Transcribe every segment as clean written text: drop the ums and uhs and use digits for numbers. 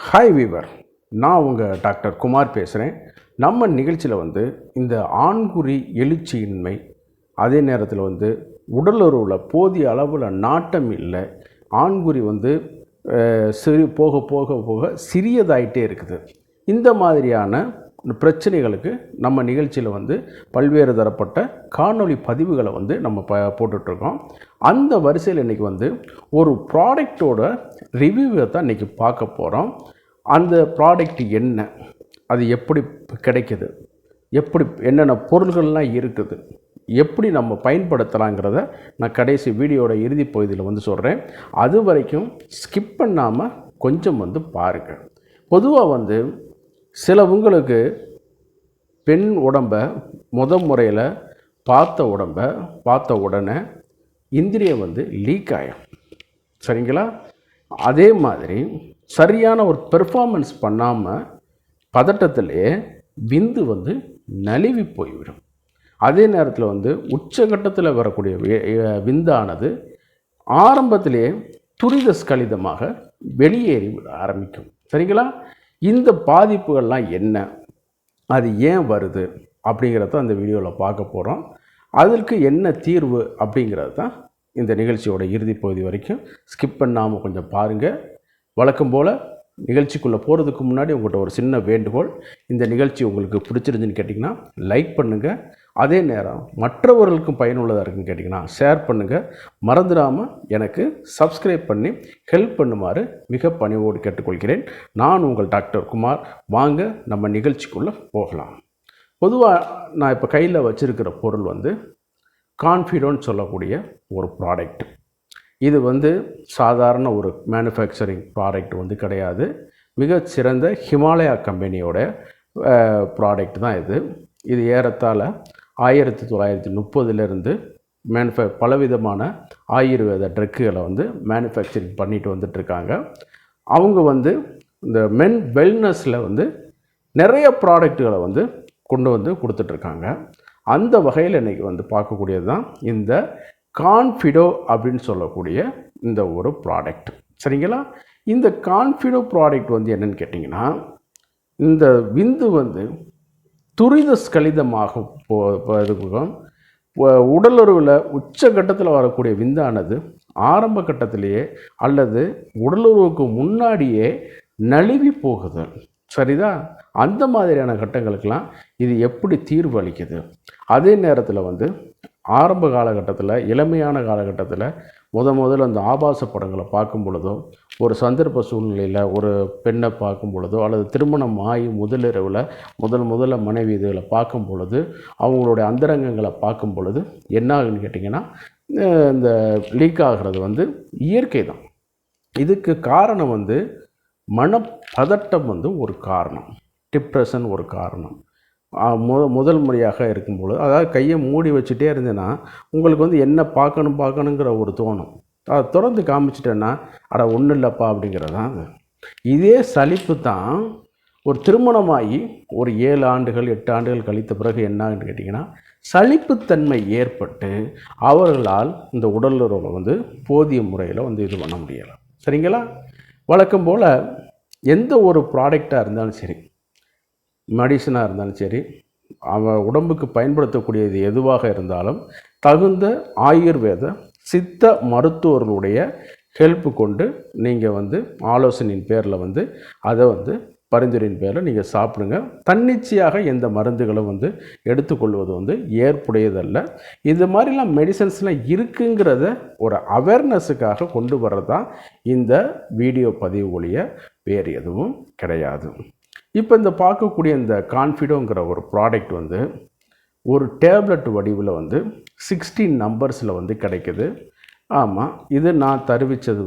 Hi viewer, நான் உங்கள் doctor Kumar பேசுகிறேன். நம்ம நிகழ்ச்சியில் இந்த ஆண்குறி எழுச்சியின்மை, அதே நேரத்தில் உடலுறவில் போதிய அளவில் நாட்டம் இல்லை, ஆண்குறி போக போக போக சிறியதாயிட்டே இருக்குது. இந்த மாதிரியான பிரச்சனைகளுக்கு நம்ம நிகழ்ச்சியில் பல்வேறு தரப்பட்ட காணொளி பதிவுகளை நம்ம போட்டுட்ருக்கோம். அந்த வரிசையில் இன்றைக்கி ஒரு ப்ராடக்டோட ரிவ்யூவை தான் இன்றைக்கி பார்க்க போகிறோம். அந்த ப்ராடக்ட் என்ன, அது எப்படி கிடைக்கிது, எப்படி என்னென்ன பொருள்கள்லாம் இருக்குது, எப்படி நம்ம பயன்படுத்தலாங்கிறத நான் கடைசி வீடியோட இறுதி பகுதியில் சொல்கிறேன். அது வரைக்கும் ஸ்கிப் பண்ணாமல் கொஞ்சம் பாருங்கள். பொதுவாக சிலவங்களுக்கு பெண் உடம்பை முறையில் பார்த்த உடனே இந்திரியம் லீக் ஆகும். சரிங்களா? அதே மாதிரி சரியான ஒரு பெர்ஃபார்மன்ஸ் பண்ணாமல் பதட்டத்திலே விந்து நழுவி போய்விடும். அதே நேரத்தில் உச்சகட்டத்தில் வரக்கூடிய விந்தானது ஆரம்பத்திலே துரித ஸ்கலிதமாக வெளியேறி விட ஆரம்பிக்கும். சரிங்களா? இந்த பாதிப்புகள்லாம் என்ன, அது ஏன் வருது அப்படிங்கிறத அந்த வீடியோவில் பார்க்க போகிறோம். அதற்கு என்ன தீர்வு அப்படிங்கிறது தான் இந்த நிகழ்ச்சியோட இறுதி பகுதி வரைக்கும் ஸ்கிப் பண்ணாமல் கொஞ்சம் பாருங்கள். வழக்கம் போல் நிகழ்ச்சிக்குள்ளே போகிறதுக்கு முன்னாடி உங்கள்கிட்ட ஒரு சின்ன வேண்டுகோள். இந்த நிகழ்ச்சி உங்களுக்கு பிடிச்சிருந்துன்னு கேட்டிங்கன்னா லைக் பண்ணுங்கள். அதே நேரம் மற்றவர்களுக்கும் பயனுள்ளதாக இருக்குன்னு கேட்டிங்கன்னா ஷேர் பண்ணுங்கள். மறந்துடாமல் எனக்கு சப்ஸ்கிரைப் பண்ணி ஹெல்ப் பண்ணுமாறு மிக பணிவோடு கேட்டுக்கொள்கிறேன். நான் உங்கள் டாக்டர் குமார். வாங்க நம்ம நிகழ்ச்சிக்குள்ளே போகலாம். பொதுவாக நான் இப்போ கையில் வச்சுருக்கிற பொருள் கான்ஃபிடோன்னு சொல்லக்கூடிய ஒரு ப்ராடக்ட். இது சாதாரண ஒரு மேனுஃபேக்சரிங் ப்ராடக்ட் கிடையாது. மிகச்சிறந்த ஹிமாலயா கம்பெனியோட ப்ராடக்ட் தான் இது. இது ஏறத்தாழ 1930 பலவிதமான ஆயுர்வேத ட்ரக்குகளை மேனுஃபேக்சரிங் பண்ணிட்டு வந்துட்டுருக்காங்க. அவங்க இந்த மென் வெல்னஸில் நிறைய ப்ராடக்டுகளை கொண்டு கொடுத்துட்ருக்காங்க. அந்த வகையில் இன்றைக்கி பார்க்கக்கூடியது தான் இந்த கான்ஃபிடோ அப்படின்னு சொல்லக்கூடிய இந்த ஒரு ப்ராடக்ட். சரிங்களா? இந்த கான்ஃபிடோ ப்ராடக்ட் என்னென்னு கேட்டிங்கன்னா, இந்த விந்து துரித ஸ்கலிதமாக இருக்கும். உடலுறவில் உச்சகட்டத்தில் வரக்கூடிய விந்தானது ஆரம்ப கட்டத்திலேயே அல்லது உடலுறவுக்கு முன்னாடியே நழுவி போகுது. சரிதான்? அந்த மாதிரியான கட்டங்களுக்கெல்லாம் இது எப்படி தீர்வு அளிக்குது? அதே நேரத்தில் ஆரம்ப காலகட்டத்தில், இளமையான காலகட்டத்தில் முதல்ல அந்த ஆபாச படங்களை பார்க்கும் பொழுதோ, ஒரு சந்தர்ப்ப சூழ்நிலையில் ஒரு பெண்ணை பார்க்கும் பொழுதோ, அல்லது திருமணம் ஆகி முதலிரவில் முதல்ல மனைவி இதுகளை பார்க்கும் பொழுது, அவங்களுடைய அந்தரங்கங்களை பார்க்கும் பொழுது என்ன ஆகுன்னு கேட்டிங்கன்னா, இந்த லீக் ஆகிறது இயற்கை தான். இதுக்கு காரணம் மனப்பதட்டம் ஒரு காரணம், டிப்ரெஷன் ஒரு காரணம். முதல் முறையாக இருக்கும்பொழுது, அதாவது கையை மூடி வச்சுட்டே இருந்தேன்னா உங்களுக்கு என்ன பார்க்கணுங்கிற ஒரு தோணும். அதை திறந்து காமிச்சிட்டேன்னா அட ஒன்றும் இல்லைப்பா அப்படிங்கிறது தான் அது. இதே சலிப்பு தான் ஒரு திருமணமாகி ஒரு 7 ஆண்டுகள் 8 ஆண்டுகள் கழித்த பிறகு என்னான்னு கேட்டிங்கன்னா, சலிப்புத்தன்மை ஏற்பட்டு அவர்களால் இந்த உடலுறவை போதிய முறையில் இது பண்ண முடியலை. சரிங்களா? வழக்கம் போல் எந்த ஒரு ப்ராடக்டாக இருந்தாலும் சரி, மெடிசனாக இருந்தாலும் சரி, அவன் உடம்புக்கு பயன்படுத்தக்கூடியது எதுவாக இருந்தாலும் தகுந்த ஆயுர்வேத சித்த மருத்துவர்களுடைய ஹெல்ப்பு கொண்டு நீங்கள் ஆலோசனையின் பேரில் அதை பரிந்துரையின் பேரில் நீங்கள் சாப்பிடுங்க. தன்னிச்சையாக எந்த மருந்துகளும் எடுத்துக்கொள்வது ஏற்புடையதல்ல. இது மாதிரிலாம் மெடிசன்ஸ்லாம் இருக்குங்கிறத ஒரு அவேர்னஸுக்காக கொண்டு வர்றது தான் இந்த வீடியோ பதிவு ஒழிய வேறு எதுவும் கிடையாது. இப்போ இந்த பார்க்கக்கூடிய இந்த கான்ஃபிடோங்கிற ஒரு ப்ராடக்ட் ஒரு டேப்லெட் வடிவில் 16 நம்பர்ஸில் கிடைக்குது. ஆமாம், இது நான் தருவித்தது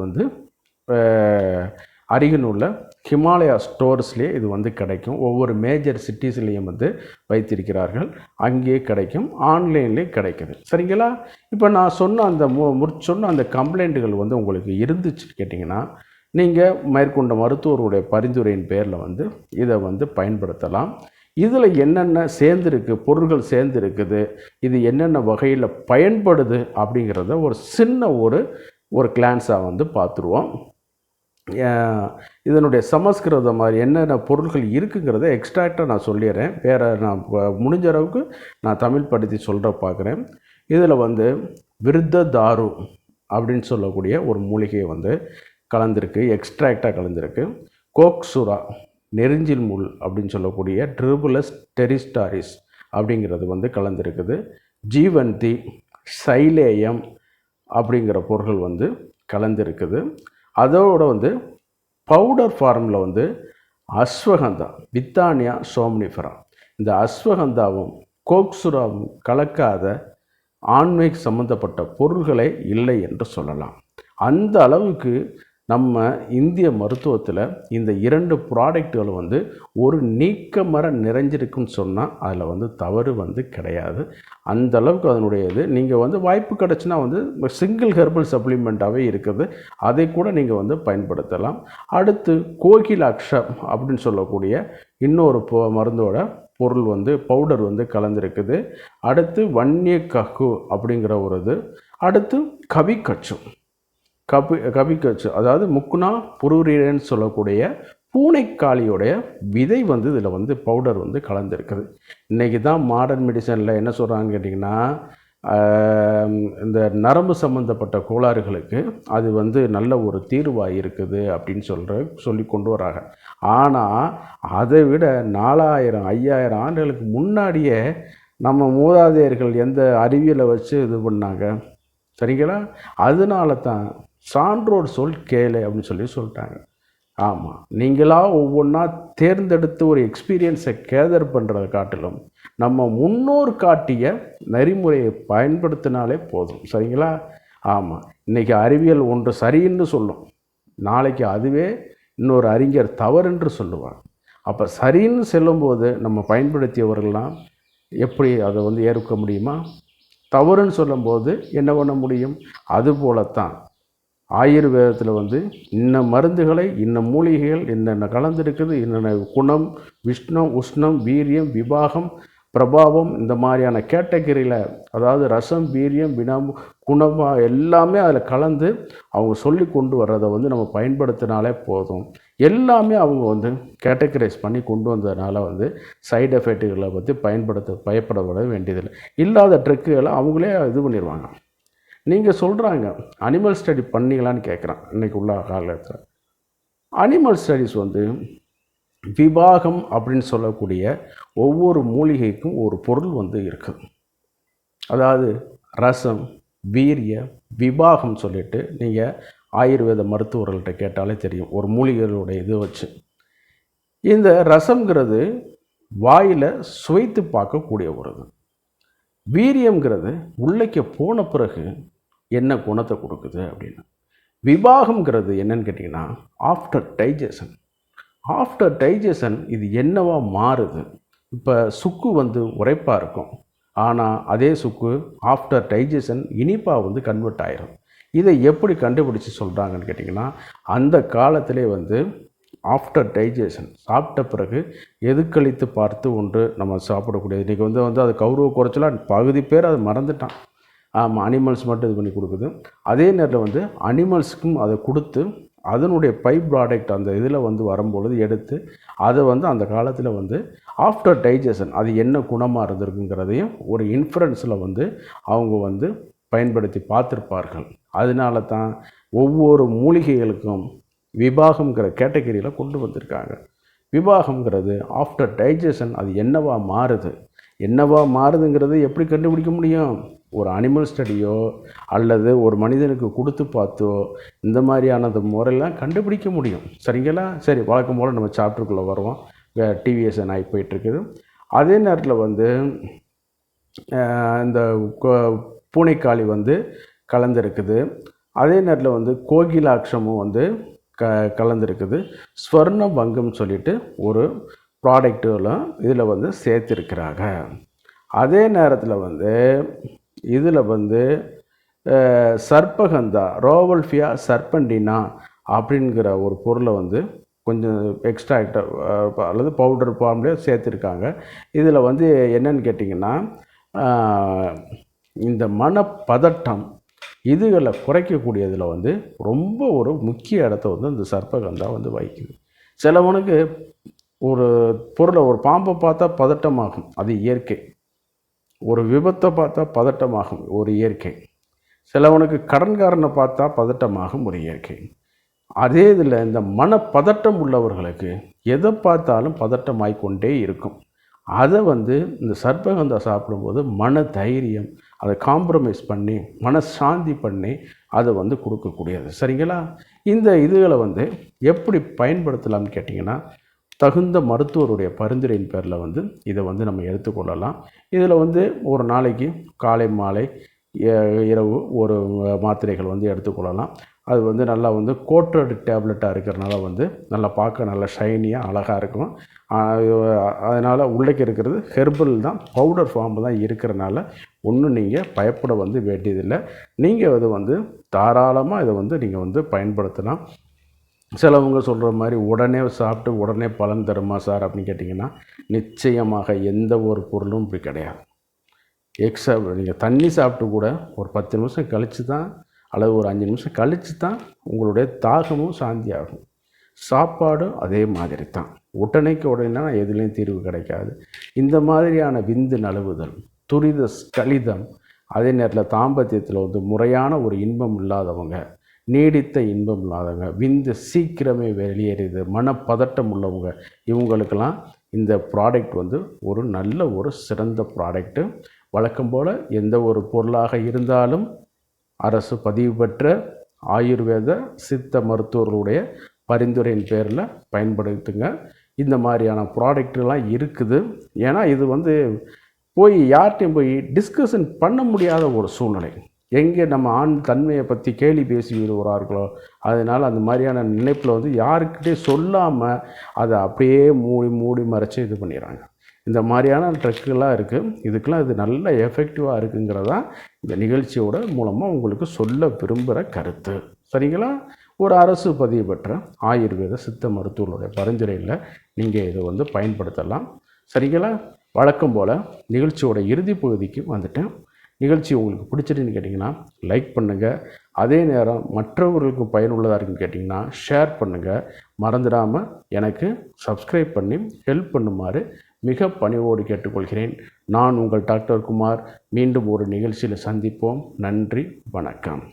அருகினுள்ள ஹிமாலயா ஸ்டோர்ஸ்லேயே இது கிடைக்கும். ஒவ்வொரு மேஜர் சிட்டிஸ்லேயும் வைத்திருக்கிறார்கள், அங்கேயே கிடைக்கும், ஆன்லைன்லேயே கிடைக்குது. சரிங்களா? இப்போ நான் சொன்ன அந்த சொன்ன அந்த கம்ப்ளைண்ட்டுகள் உங்களுக்கு இருந்துச்சுன்னு கேட்டிங்கன்னா, நீங்கள் மேற்கொண்ட மருத்துவருடைய பரிந்துரையின் பேரில் இதை பயன்படுத்தலாம். இதில் என்னென்ன சேர்ந்துருக்கு, பொருட்கள் சேர்ந்துருக்குது, இது என்னென்ன வகையில் பயன்படுது அப்படிங்கிறத ஒரு சின்ன ஒரு கிளான்ஸாக பார்த்துருவோம். இதனுடைய சமஸ்கிருதம் மாதிரி என்னென்ன பொருட்கள் இருக்குங்கிறத எக்ஸ்ட்ராக்டாக நான் சொல்லிடுறேன். வேறு நான் முடிஞ்ச அளவுக்கு நான் தமிழ் படுத்தி சொல்கிற பார்க்குறேன். இதில் வந்து விருத்த தாரு அப்படின்னு சொல்லக்கூடிய ஒரு மூலிகையை வந்து கலந்துருக்கு, எக்ஸ்ட்ராக்டாக கலந்துருக்கு. கோக்சுரா நெருஞ்சில் முள் அப்படின்னு சொல்லக்கூடிய ட்ரிபுலஸ் டெரிஸ்டாரிஸ் அப்படிங்கிறது வந்து கலந்துருக்குது. ஜீவந்தி, சைலேயம் அப்படிங்கிற பொருட்கள் வந்து கலந்துருக்குது. அதோடு வந்து பவுடர் ஃபார்மில் வந்து அஸ்வகந்தா, வித்தானியா சோம்னிஃபரா, இந்த அஸ்வகந்தாவும் கோக்சுராவும் கலக்காத ஆண்மைக்கு சம்மந்தப்பட்ட பொருள்களே இல்லை என்று சொல்லலாம். அந்த அளவுக்கு நம்ம இந்திய மருத்துவத்தில் இந்த 2 ப்ராடக்ட்டுகள் வந்து ஒரு நீக்கமர நிறைஞ்சிருக்குன்னு சொன்னால் அதில் வந்து தவறு வந்து கிடையாது. அந்த அளவுக்கு அதனுடைய இது நீங்கள் வந்து வாய்ப்பு கிடச்சின்னா வந்து சிங்கிள் ஹெர்பல் சப்ளிமெண்ட்டாகவே இருக்குது, அதை கூட நீங்கள் வந்து பயன்படுத்தலாம். அடுத்து கோகிலாக்ஷம் அப்படின்னு சொல்லக்கூடிய இன்னொரு மருந்தோட பொருள் வந்து பவுடர் வந்து கலந்துருக்குது. அடுத்து வன்னிய ககு அப்படிங்கிற ஒரு இது. அடுத்து கவிக்கச்சு, கவிக்கச்சு அதாவது முக்குனா புரூரியன்னு சொல்லக்கூடிய பூனைக்காளியோடைய விதை வந்து இதில் வந்து பவுடர் வந்து கலந்துருக்குது. இன்றைக்கி தான் மாடர்ன் மெடிசனில் என்ன சொல்கிறாங்கன்னு கேட்டிங்கன்னா, இந்த நரம்பு சம்மந்தப்பட்ட கோளாறுகளுக்கு அது வந்து நல்ல ஒரு தீர்வாக இருக்குது அப்படின்னு சொல்லி கொண்டு வராங்க. ஆனால் அதை விட 4000 5000 ஆண்டுகளுக்கு முன்னாடியே நம்ம மூதாதையர்கள் எந்த அறிவியலை வச்சு இது பண்ணாங்க, சரிங்களா? அதனால தான் சான்றோர் சொல் கேளு அப்படின்னு சொல்லிட்டாங்க. ஆமாம், நீங்களாக ஒவ்வொன்றா தேர்ந்தெடுத்து ஒரு எக்ஸ்பீரியன்ஸை கேதர் பண்ணுறதை காட்டிலும் நம்ம முன்னோர் காட்டிய நெறிமுறையை பயன்படுத்தினாலே போதும், சரிங்களா? ஆமாம், இன்றைக்கி அறிவியல் ஒன்று சரின்னு சொல்லும், நாளைக்கு அதுவே இன்னொரு அறிஞர் தவறுன்று சொல்லுவார். அப்போ சரின்னு சொல்லும்போது நம்ம பயன்படுத்தியவர்கள்லாம் எப்படி அதை வந்து ஏற்க முடியுமா? தவறுன்னு சொல்லும்போது என்ன பண்ண முடியும்? அதுபோலத்தான் ஆயுர்வேதத்தில் வந்து இன்ன மருந்துகளை, இன்ன மூலிகைகள் என்னென்ன கலந்துருக்குது, என்னென்ன குணம், விஷ்ணம், உஷ்ணம், வீரியம், விபாகம், பிரபாவம், இந்த மாதிரியான கேட்டகரியில், அதாவது ரசம், வீரியம், வினம், குணமாக எல்லாமே அதில் கலந்து அவங்க சொல்லி கொண்டு வர்றதை வந்து நம்ம பயன்படுத்தினாலே போதும். எல்லாமே அவங்க வந்து கேட்டகரைஸ் பண்ணி கொண்டு வந்ததுனால வந்து சைடு எஃபெக்ட்டுகளை பற்றி பயப்பட வேண்டியதில்லை. இல்லாத ட்ரிக்குகளை அவங்களே இது பண்ணிடுவாங்க. நீங்கள் சொல்கிறாங்க அனிமல் ஸ்டடி பண்ணிங்களான்னு கேட்குறேன். இன்றைக்கி உள்ள காலத்தில் அனிமல் ஸ்டடிஸ் வந்து விபாகம் அப்படின்னு சொல்லக்கூடிய ஒவ்வொரு மூலிகைக்கும் ஒரு பொருள் வந்து இருக்குது. அதாவது ரசம், வீரிய, விபாகம் சொல்லிட்டு நீங்கள் ஆயுர்வேத மருத்துவர்கள்ட்ட கேட்டாலே தெரியும், ஒரு மூலிகைகளுடைய இது வச்சு. இந்த ரசம்ங்கிறது வாயில் சுவைத்து பார்க்கக்கூடிய ஒரு இது. வீரியங்கிறது உள்ளே போன பிறகு என்ன குணத்தை கொடுக்குது அப்படின்னு. விபாகம்ங்கிறது என்னன்னு கேட்டிங்கன்னா ஆஃப்டர் டைஜஷன் இது என்னவா மாறுது. இப்போ சுக்கு வந்து உரைப்பாக இருக்கும், ஆனால் அதே சுக்கு ஆஃப்டர் டைஜஷன் இனிப்பாக வந்து கன்வெர்ட் ஆகிரும். இதை எப்படி கண்டுபிடிச்சி சொல்கிறாங்கன்னு கேட்டிங்கன்னா, அந்த காலத்திலே வந்து ஆஃப்டர் டைஜஷன் சாப்பிட்ட பிறகு எதுக்களித்து பார்த்து ஒன்று நம்ம சாப்பிடக்கூடியது. இன்றைக்கி வந்து அது கௌரவ குறைச்சலாக பகுதி பேர் அதை மறந்துட்டான். ஆமாம், அனிமல்ஸ் மட்டும் இது பண்ணி கொடுக்குது. அதே நேரத்தில் வந்து அனிமல்ஸுக்கும் அதை கொடுத்து அதனுடைய பை ப்ராடக்ட் அந்த இதில் வந்து வரும்பொழுது எடுத்து அதை வந்து அந்த காலத்தில் வந்து ஆஃப்டர் டைஜஷன் அது என்ன குணமாக இருந்திருக்குங்கிறதையும் ஒரு இன்ஃப்ளூயன்ஸில் வந்து அவங்க வந்து பயன்படுத்தி பார்த்துருப்பார்கள். அதனால தான் ஒவ்வொரு மூலிகைகளுக்கும் விபாகம்ங்கிற கேட்டகரியில் கொண்டு வந்திருக்காங்க. விபாகம்ங்கிறது ஆஃப்டர் டைஜஷன் அது என்னவா மாறுதுங்கிறது எப்படி கண்டுபிடிக்க முடியும்? ஒரு அனிமல் ஸ்டடியோ அல்லது ஒரு மனிதனுக்கு கொடுத்து பார்த்தோ இந்த மாதிரியானது முறையெல்லாம் கண்டுபிடிக்க முடியும், சரிங்களா? சரி, வழக்கம் போல் நம்ம சாப்டருக்குள்ளே வருவோம். டிவிஎஸ்என் ஆகி போயிட்டுருக்குது. அதே நேரத்தில் வந்து இந்த பூனைக்காளி வந்து கலந்துருக்குது. அதே நேரத்தில் வந்து கோகிலாட்சமும் வந்து கலந்துருக்குது. ஸ்வர்ண பங்கம் சொல்லிட்டு ஒரு ப்ராடக்ட்டுலாம் இதில் வந்து சேர்த்துருக்கிறாங்க. அதே நேரத்தில் வந்து இதில் வந்து சர்ப்பகந்தா, ரோவல்ஃபியா சர்பண்டினா அப்படிங்கிற ஒரு பொருளை வந்து கொஞ்சம் எக்ஸ்ட்ராக்ட் அல்லது பவுடர் ஃபார்ம்லேயே சேர்த்துருக்காங்க. இதில் வந்து என்னன்னு கேட்டிங்கன்னா, இந்த மனப்பதட்டம், இதுகளை குறைக்கக்கூடியதில் வந்து ரொம்ப ஒரு முக்கிய இடத்த வந்து இந்த சர்ப்பகந்தா வந்து வகிக்குது. சிலவனுக்கு ஒரு பொருளை, ஒரு பாம்பை பார்த்தா பதட்டமாகும், அது இயற்கை. ஒரு விபத்தை பார்த்தா பதட்டமாகும், ஒரு இயற்கை. சிலவனுக்கு கடன்காரனை பார்த்தா பதட்டமாகும், ஒரு இயற்கை. அதே இதில் இந்த மனப்பதட்டம் உள்ளவர்களுக்கு எதை பார்த்தாலும் பதட்டமாய்க்கொண்டே இருக்கும். அதை வந்து இந்த சர்ப்பகந்தா சாப்பிடும்போது மன தைரியம், அதை காம்ப்ரமைஸ் பண்ணி மனசாந்தி பண்ணி அதை வந்து கொடுக்கக்கூடியது. சரிங்களா? இந்த இதுகளை வந்து எப்படி பயன்படுத்தலாம்னு கேட்டிங்கன்னா, தகுந்த மருத்துவருடைய பரிந்துரையின் பேரில் வந்து இதை வந்து நம்ம எடுத்துக்கொள்ளலாம். இதில் வந்து ஒரு நாளைக்கு காலை மாலை இரவு ஒரு மாத்திரைகள் வந்து எடுத்துக்கொள்ளலாம். அது வந்து நல்லா வந்து கோட்டட் டேப்லெட்டாக இருக்கிறனால வந்து நல்லா பார்க்க நல்லா ஷைனியாக அழகாக இருக்கும். அதனால் உள்ளே இருக்கிறது ஹெர்பல் தான், பவுடர் ஃபார்ம் தான் இருக்கிறனால ஒன்றும் நீங்கள் பயப்பட வந்து வேண்டியதில்லை. நீங்கள் அது வந்து தாராளமாக இதை வந்து நீங்கள் வந்து பயன்படுத்தலாம். சிலவங்க சொல்கிற மாதிரி உடனே சாப்பிட்டு உடனே பலன் தருமா சார் அப்படின்னு கேட்டிங்கன்னா, நிச்சயமாக எந்த ஒரு பொருளும் இப்படி கிடையாது. நீங்கள் தண்ணி சாப்பிட்டு கூட ஒரு 10 நிமிஷம் கழித்து தான், அல்லது ஒரு 5 நிமிஷம் கழித்து தான் உங்களுடைய தாகமும் சாந்தி ஆகும். சாப்பாடும் அதே மாதிரி தான். உடனேக்கு உடனே எதுலேயும் தீர்வு கிடைக்காது. இந்த மாதிரியான விந்து நழுவுதல், துரித கலிதம், அதே நேரத்தில் தாம்பத்தியத்தில் வந்து முறையான ஒரு இன்பம் இல்லாதவங்க, நீடித்த இன்பம் இல்லாதவங்க, விந்து சீக்கிரமே வெளியேறியது, மனப்பதட்டம் உள்ளவங்க, இவங்களுக்கெல்லாம் இந்த ப்ராடக்ட் வந்து ஒரு நல்ல ஒரு சிறந்த ப்ராடக்ட்டு. வழக்கம் போல் எந்த ஒரு பொருளாக இருந்தாலும் அரசு பதிவு பெற்ற ஆயுர்வேத சித்த மருத்துவர்களுடைய பரிந்துரையின் பேரில் பயன்படுத்துங்க. இந்த மாதிரியான ப்ராடக்ட்லாம் இருக்குது. ஏன்னா இது வந்து போய் யார்கிட்டையும் போய் டிஸ்கஷன் பண்ண முடியாத ஒரு சூழ்நிலை. எங்கே நம்ம ஆண் தன்மையை பற்றி கேலி பேசி விடுவார்களோ, அதனால் அந்த மாதிரியான நினைப்பில் வந்து யாருக்கிட்டே சொல்லாமல் அதை அப்படியே மூடி மறைச்சி இது பண்ணிடுறாங்க. இந்த மாதிரியான ட்ரக்குலாம் இருக்குது. இதுக்கெல்லாம் இது நல்ல எஃபெக்டிவாக இருக்குங்கிறதான் இந்த நிகழ்ச்சியோட மூலமாக உங்களுக்கு சொல்ல விரும்புகிற கருத்து. சரிங்களா? ஒரு அரசு பதிவு பெற்ற ஆயுர்வேத சித்த மருத்துவர்களுடைய பரிந்துரையில் நீங்கள் இதை வந்து பயன்படுத்தலாம். சரிங்களா? வழக்கம் போல் நிகழ்ச்சியோட இறுதி பகுதிக்கு வந்துட்டேன். நிகழ்ச்சி உங்களுக்கு பிடிச்சிருன்னு கேட்டிங்கன்னா லைக் பண்ணுங்கள். அதே நேரம் மற்றவர்களுக்கு பயனுள்ளதாக இருக்குன்னு கேட்டிங்கன்னா ஷேர் பண்ணுங்கள். மறந்துடாமல் எனக்கு சப்ஸ்கிரைப் பண்ணி ஹெல்ப் பண்ணுமாறு மிக பணிவோடு கேட்டுக்கொள்கிறேன். நான் உங்கள் டாக்டர் குமார். மீண்டும் ஒரு நிகழ்ச்சியில் சந்திப்போம். நன்றி, வணக்கம்.